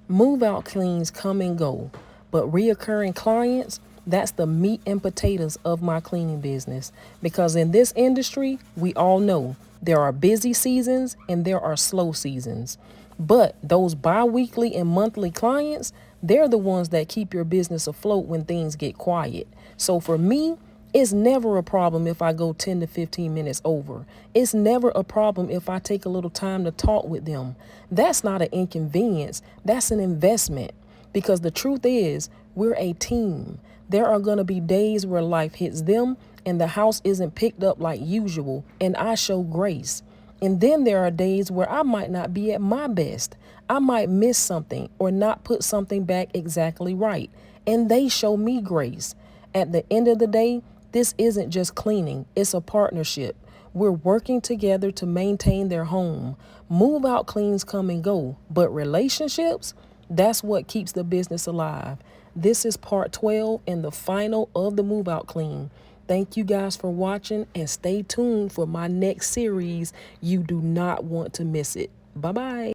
Move out cleans come and go, but reoccurring clients, that's the meat and potatoes of my cleaning business. Because in this industry, we all know there are busy seasons and there are slow seasons. But those bi weekly and monthly clients, they're the ones that keep your business afloat when things get quiet. So for me, it's never a problem if I go 10 to 15 minutes over. It's never a problem if I take a little time to talk with them. That's not an inconvenience, that's an investment. Because the truth is, we're a team. There are going to be days where life hits them and the house isn't picked up like usual, and I show grace. And then there are days where I might not be at my best. I might miss something or not put something back exactly right, and they show me grace. At the end of the day, this isn't just cleaning, it's a partnership. We're working together to maintain their home. Move out cleans come and go, but relationships, that's what keeps the business alive. This is part 12 and the final of the move out clean. Thank you guys for watching and stay tuned for my next series. You do not want to miss it. Bye bye.